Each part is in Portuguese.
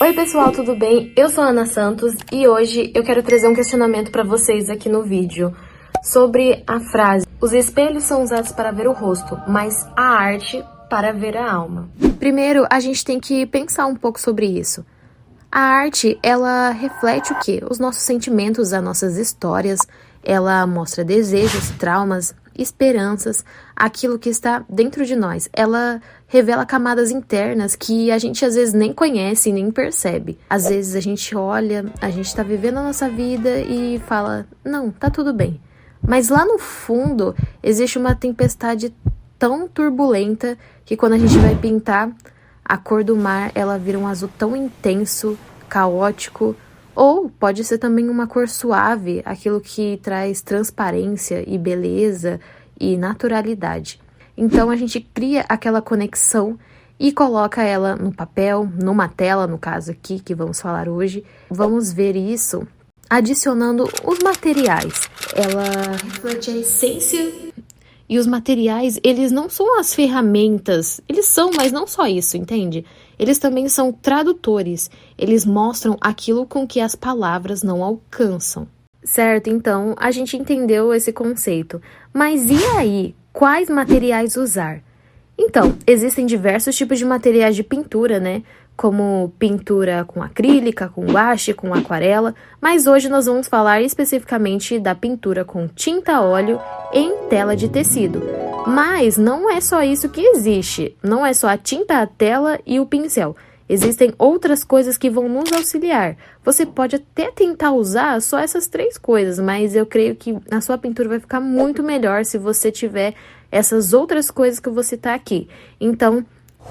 Oi pessoal, tudo bem? Eu sou a Ana Santos e hoje eu quero trazer um questionamento para vocês aqui no vídeo sobre a frase: os espelhos são usados para ver o rosto, mas a arte para ver a alma. Primeiro, a gente tem que pensar um pouco sobre isso. A arte, ela reflete o quê? Os nossos sentimentos, as nossas histórias. Ela mostra desejos, traumas, esperanças, aquilo que está dentro de nós. Ela revela camadas internas que a gente às vezes nem conhece e nem percebe. Às vezes a gente olha, a gente está vivendo a nossa vida e fala, não, tá tudo bem. Mas lá no fundo existe uma tempestade tão turbulenta que quando a gente vai pintar, a cor do mar, ela vira um azul tão intenso, caótico. Ou pode ser também uma cor suave, aquilo que traz transparência e beleza e naturalidade. Então a gente cria aquela conexão e coloca ela no papel, numa tela, no caso aqui que vamos falar hoje. Vamos ver isso adicionando os materiais. Ela reflete a essência. E os materiais, eles não são as ferramentas, eles são, mas não só isso, entende? Eles também são tradutores, eles mostram aquilo com que as palavras não alcançam. Certo, então, a gente entendeu esse conceito. Mas e aí, quais materiais usar? Então, existem diversos tipos de materiais de pintura, né? Como pintura com acrílica, com guache, com aquarela, mas hoje nós vamos falar especificamente da pintura com tinta a óleo em tela de tecido. Mas não é só isso que existe, não é só a tinta, a tela e o pincel. Existem outras coisas que vão nos auxiliar. Você pode até tentar usar só essas 3 coisas, mas eu creio que a sua pintura vai ficar muito melhor se você tiver essas outras coisas que eu vou citar aqui. Então,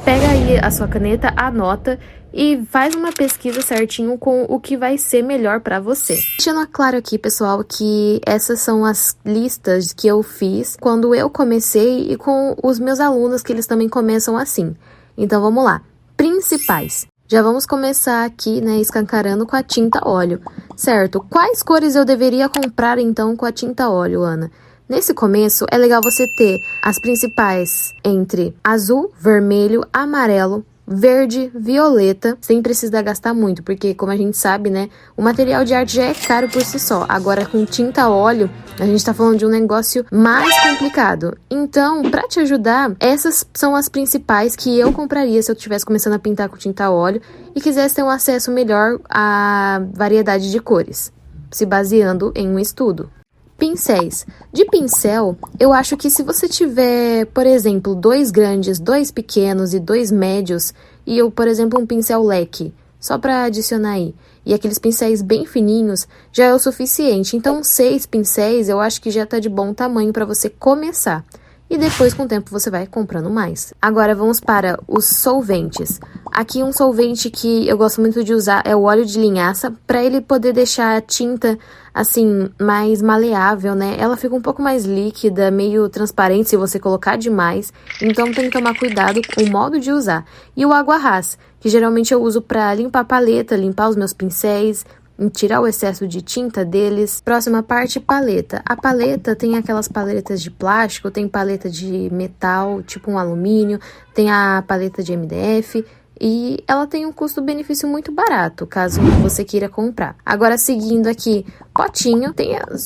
pega aí a sua caneta, anota e faz uma pesquisa certinho com o que vai ser melhor para você. Deixando claro aqui, pessoal, que essas são as listas que eu fiz quando eu comecei e com os meus alunos, que eles também começam assim. Então vamos lá. Principais. Já vamos começar aqui, né, escancarando com a tinta óleo. Certo, quais cores eu deveria comprar então com a tinta óleo, Ana? Nesse começo, é legal você ter as principais entre azul, vermelho, amarelo, verde, violeta, sem precisar gastar muito, porque como a gente sabe, né, o material de arte já é caro por si só. Agora, com tinta a óleo, a gente tá falando de um negócio mais complicado. Então, pra te ajudar, essas são as principais que eu compraria se eu estivesse começando a pintar com tinta a óleo e quisesse ter um acesso melhor à variedade de cores, se baseando em um estudo. Pincéis. De pincel, eu acho que se você tiver, por exemplo, 2 grandes, 2 pequenos e 2 médios, e eu, por exemplo, um pincel leque, só para adicionar aí, e aqueles pincéis bem fininhos, já é o suficiente. Então, 6 pincéis eu acho que já tá de bom tamanho para você começar. E depois, com o tempo, você vai comprando mais. Agora, vamos para os solventes. Aqui, um solvente que eu gosto muito de usar é o óleo de linhaça, para ele poder deixar a tinta, assim, mais maleável, né? Ela fica um pouco mais líquida, meio transparente se você colocar demais. Então, tem que tomar cuidado com o modo de usar. E o aguarrás, que geralmente eu uso para limpar a paleta, limpar os meus pincéis, tirar o excesso de tinta deles. Próxima parte, paleta. A paleta tem aquelas paletas de plástico, tem paleta de metal, tipo um alumínio, tem a paleta de MDF e ela tem um custo-benefício muito barato, caso você queira comprar. Agora, seguindo aqui, potinho.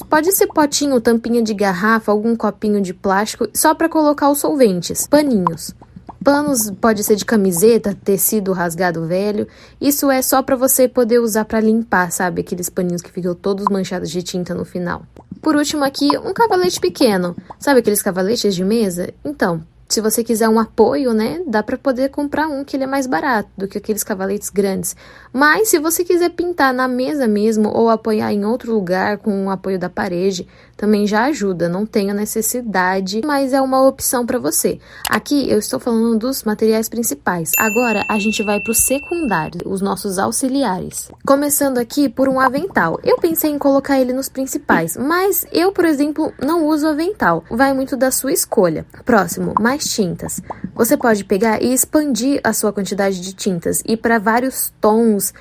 Pode ser potinho, tampinha de garrafa, algum copinho de plástico, só para colocar os solventes. Paninhos. Panos pode ser de camiseta, tecido rasgado velho. Isso é só para você poder usar para limpar, sabe? Aqueles paninhos que ficam todos manchados de tinta no final. Por último aqui, um cavalete pequeno. Sabe aqueles cavaletes de mesa? Então, se você quiser um apoio, né, dá para poder comprar um que ele é mais barato do que aqueles cavaletes grandes. Mas se você quiser pintar na mesa mesmo ou apoiar em outro lugar com o apoio da parede, também já ajuda, não tem a necessidade, mas é uma opção para você. Aqui eu estou falando dos materiais principais. Agora a gente vai para os secundários, os nossos auxiliares. Começando aqui por um avental. Eu pensei em colocar ele nos principais, mas eu, por exemplo, não uso avental. Vai muito da sua escolha. Próximo, mais tintas. Você pode pegar e expandir a sua quantidade de tintas e para vários tons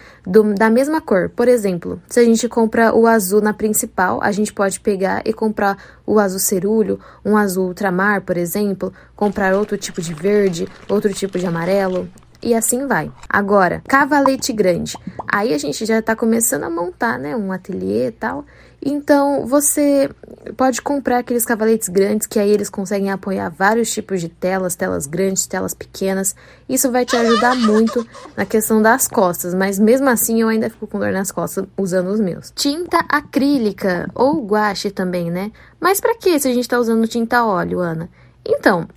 da mesma cor. Por exemplo, se a gente compra o azul na principal, a gente pode pegar e comprar o azul cerúleo, um azul ultramar, por exemplo, comprar outro tipo de verde, outro tipo de amarelo. e assim vai. Agora, cavalete grande. Aí a gente já tá começando a montar, né, um ateliê e tal. Então, você pode comprar aqueles cavaletes grandes, que aí eles conseguem apoiar vários tipos de telas, telas grandes, telas pequenas. Isso vai te ajudar muito na questão das costas, mas mesmo assim eu ainda fico com dor nas costas usando os meus. Tinta acrílica, ou guache também, né? Mas pra que se a gente tá usando tinta óleo, Ana? Então,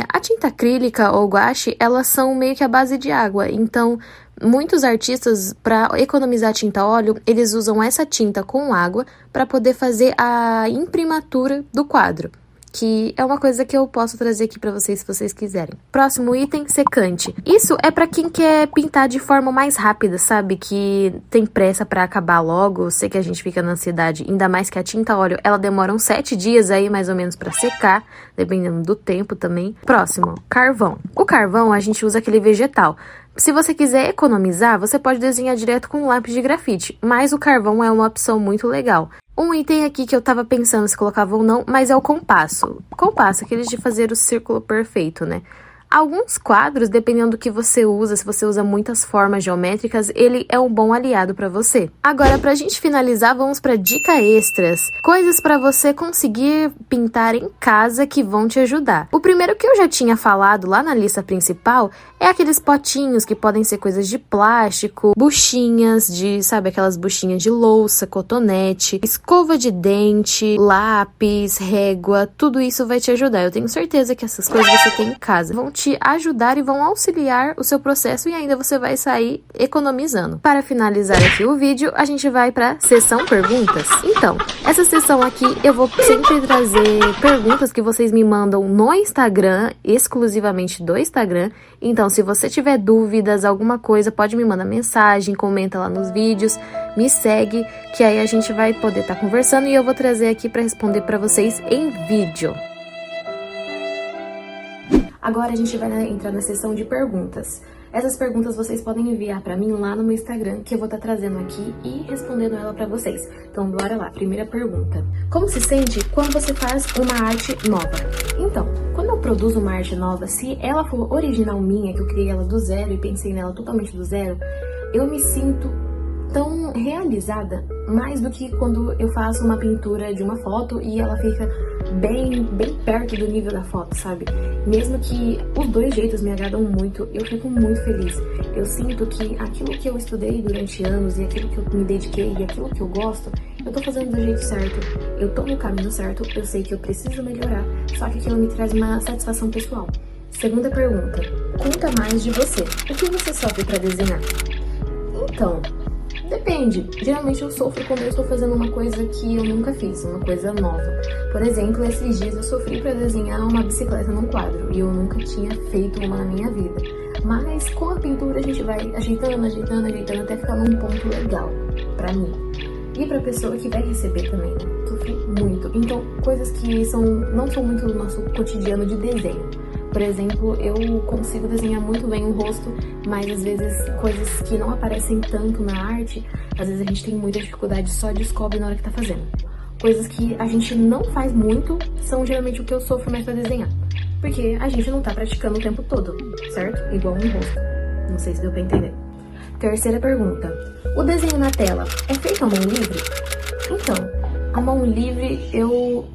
a tinta acrílica ou guache, elas são meio que a base de água, então muitos artistas, para economizar tinta óleo, eles usam essa tinta com água para poder fazer a imprimatura do quadro, que é uma coisa que eu posso trazer aqui para vocês se vocês quiserem. Próximo item, secante. Isso é para quem quer pintar de forma mais rápida, sabe? Que tem pressa para acabar logo. Sei que a gente fica na ansiedade, ainda mais que a tinta óleo, ela demora uns 7 dias aí mais ou menos para secar, dependendo do tempo também. Próximo, carvão. O carvão a gente usa aquele vegetal. Se você quiser economizar, você pode desenhar direto com um lápis de grafite, mas o carvão é uma opção muito legal. Um item aqui que eu tava pensando se colocava ou não, mas é o compasso. Compasso, aqueles de fazer o círculo perfeito, né? Alguns quadros, dependendo do que você usa, se você usa muitas formas geométricas, ele é um bom aliado para você. Agora, pra gente finalizar, vamos pra dica extras. Coisas para você conseguir pintar em casa que vão te ajudar. O primeiro que eu já tinha falado lá na lista principal é aqueles potinhos que podem ser coisas de plástico, buchinhas de, sabe, aquelas buchinhas de louça, cotonete, escova de dente, lápis, régua, tudo isso vai te ajudar. Eu tenho certeza que essas coisas você tem em casa. Vão te ajudar e vão auxiliar o seu processo e ainda você vai sair economizando. Para finalizar aqui o vídeo, a gente vai para seção perguntas. Então, essa seção aqui eu vou sempre trazer perguntas que vocês me mandam no Instagram, exclusivamente do Instagram. Então, se você tiver dúvidas, alguma coisa, pode me mandar mensagem, comenta lá nos vídeos, me segue, que aí a gente vai poder estar conversando e eu vou trazer aqui para responder para vocês em vídeo. Agora a gente vai entrar na seção de perguntas. Essas perguntas vocês podem enviar para mim lá no meu Instagram, que eu vou estar trazendo aqui e respondendo ela para vocês. Então, bora lá. Primeira pergunta. Como se sente quando você faz uma arte nova? Então, quando eu produzo uma arte nova, se ela for original minha, que eu criei ela do zero e pensei nela totalmente do zero, eu me sinto tão realizada, mais do que quando eu faço uma pintura de uma foto e ela fica bem perto do nível da foto, sabe? Mesmo que os dois jeitos me agradam muito, eu fico muito feliz. Eu sinto que aquilo que eu estudei durante anos e aquilo que eu me dediquei e aquilo que eu gosto, eu tô fazendo do jeito certo, eu tô no caminho certo, eu sei que eu preciso melhorar, só que aquilo me traz uma satisfação pessoal. Segunda pergunta, conta mais de você. O que você sofre para desenhar? Então, depende. Geralmente eu sofro quando eu estou fazendo uma coisa que eu nunca fiz, uma coisa nova. Por exemplo, esses dias eu sofri para desenhar uma bicicleta num quadro e eu nunca tinha feito uma na minha vida. Mas com a pintura a gente vai ajeitando até ficar num ponto legal pra mim. E pra pessoa que vai receber também, né? Sofri muito. Então, coisas que não são muito do nosso cotidiano de desenho. Por exemplo, eu consigo desenhar muito bem o rosto, mas às vezes coisas que não aparecem tanto na arte, às vezes a gente tem muita dificuldade, só descobre na hora que tá fazendo. Coisas que a gente não faz muito são geralmente o que eu sofro mais pra desenhar. Porque a gente não tá praticando o tempo todo, certo? Igual um rosto. Não sei se deu pra entender. Terceira pergunta. O desenho na tela é feito à mão livre? Então, a mão livre eu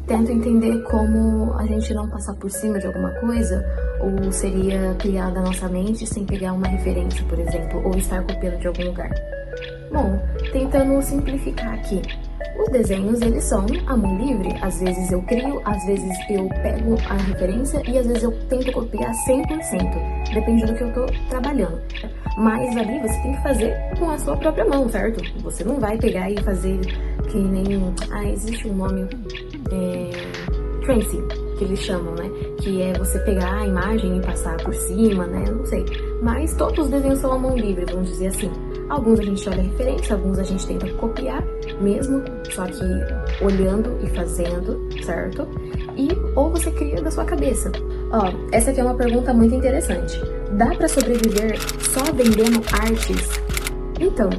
tento entender como a gente não passar por cima de alguma coisa, ou seria criar da nossa mente sem pegar uma referência, por exemplo, ou estar copiando de algum lugar. Bom, tentando simplificar aqui. Os desenhos, eles são a mão livre. Às vezes eu crio, às vezes eu pego a referência e às vezes eu tento copiar 100%. Depende do que eu tô trabalhando. Mas ali você tem que fazer com a sua própria mão, certo? Você não vai pegar e fazer que nem... existe um nome... tracing, que eles chamam, né? Que é você pegar a imagem e passar por cima, né? Eu não sei. Mas todos os desenhos são a mão livre, vamos dizer assim. Alguns a gente olha a referência, alguns a gente tenta copiar mesmo, só que olhando e fazendo, certo? Ou você cria da sua cabeça. Essa aqui é uma pergunta muito interessante. Dá pra sobreviver só vendendo artes? Então,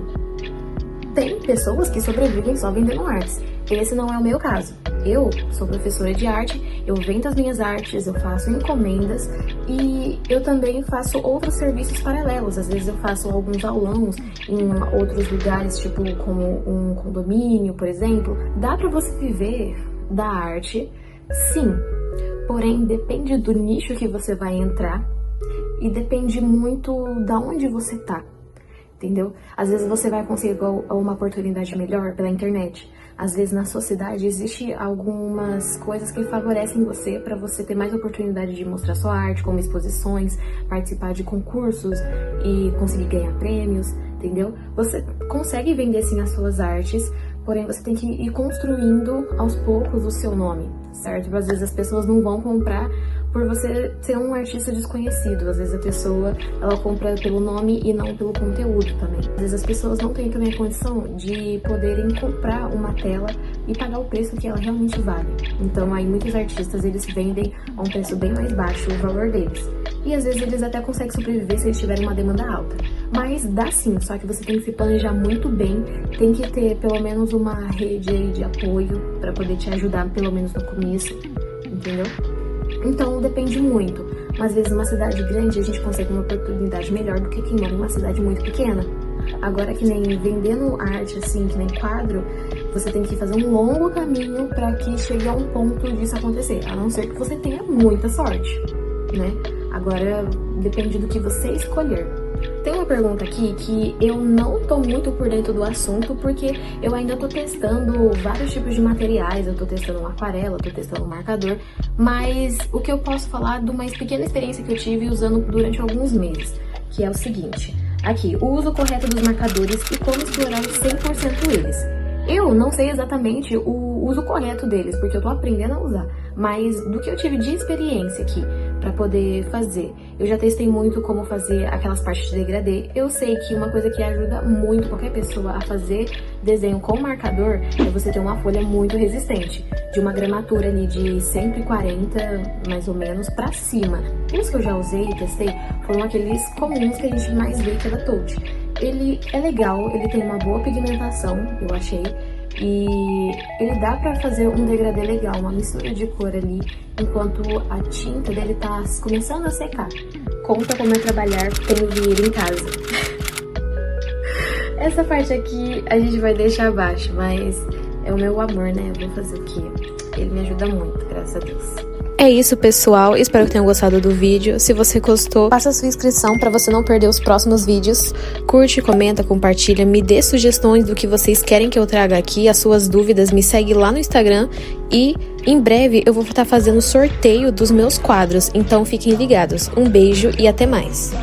tem pessoas que sobrevivem só vendendo artes. Esse não é o meu caso. Eu sou professora de arte, eu vendo as minhas artes, eu faço encomendas e eu também faço outros serviços paralelos. Às vezes eu faço alguns aulões em outros lugares, tipo como um condomínio, por exemplo. Dá pra você viver da arte, sim, porém depende do nicho que você vai entrar e depende muito da onde você tá, entendeu? Às vezes você vai conseguir uma oportunidade melhor pela internet. Às vezes na sua cidade existe algumas coisas que favorecem você para você ter mais oportunidade de mostrar sua arte, como exposições, participar de concursos e conseguir ganhar prêmios, entendeu? Você consegue vender sim as suas artes, porém você tem que ir construindo aos poucos o seu nome, certo? Às vezes as pessoas não vão comprar por você ser um artista desconhecido. Às vezes a pessoa, ela compra pelo nome e não pelo conteúdo também. Às vezes as pessoas não têm também a condição de poderem comprar uma tela e pagar o preço que ela realmente vale. Então aí muitos artistas, eles vendem a um preço bem mais baixo o valor deles. E às vezes eles até conseguem sobreviver se eles tiverem uma demanda alta. Mas dá sim, só que você tem que se planejar muito bem, tem que ter pelo menos uma rede aí de apoio para poder te ajudar pelo menos no começo, entendeu? Então depende muito, mas às vezes numa cidade grande a gente consegue uma oportunidade melhor do que quem mora em uma cidade muito pequena. Agora que nem vendendo arte assim, que nem quadro, você tem que fazer um longo caminho para que chegue a um ponto disso acontecer, a não ser que você tenha muita sorte, né? Agora depende do que você escolher. Tem uma pergunta aqui que eu não tô muito por dentro do assunto, porque eu ainda tô testando vários tipos de materiais, eu tô testando uma aquarela, tô testando um marcador, mas o que eu posso falar de uma pequena experiência que eu tive usando durante alguns meses, que é o seguinte, aqui, o uso correto dos marcadores e como explorar 100% eles. Eu não sei exatamente o uso correto deles, porque eu tô aprendendo a usar, mas do que eu tive de experiência aqui para poder fazer, eu já testei muito como fazer aquelas partes de degradê. Eu sei que uma coisa que ajuda muito qualquer pessoa a fazer desenho com marcador é você ter uma folha muito resistente, de uma gramatura ali de 140 mais ou menos para cima. Os que eu já usei e testei foram aqueles comuns que a gente mais vê, que é da Touch. Ele é legal, ele tem uma boa pigmentação, eu achei, e ele dá pra fazer um degradê legal, uma mistura de cor ali, enquanto a tinta dele tá começando a secar. Conta como é trabalhar tendo dinheiro em casa. Essa parte aqui a gente vai deixar abaixo, mas é o meu amor, né? Eu vou fazer o quê? Ele me ajuda muito, graças a Deus. É isso, pessoal. Espero que tenham gostado do vídeo. Se você gostou, faça sua inscrição para você não perder os próximos vídeos. Curte, comenta, compartilha, me dê sugestões do que vocês querem que eu traga aqui, as suas dúvidas, me segue lá no Instagram e em breve eu vou estar fazendo sorteio dos meus quadros, então fiquem ligados. Um beijo e até mais!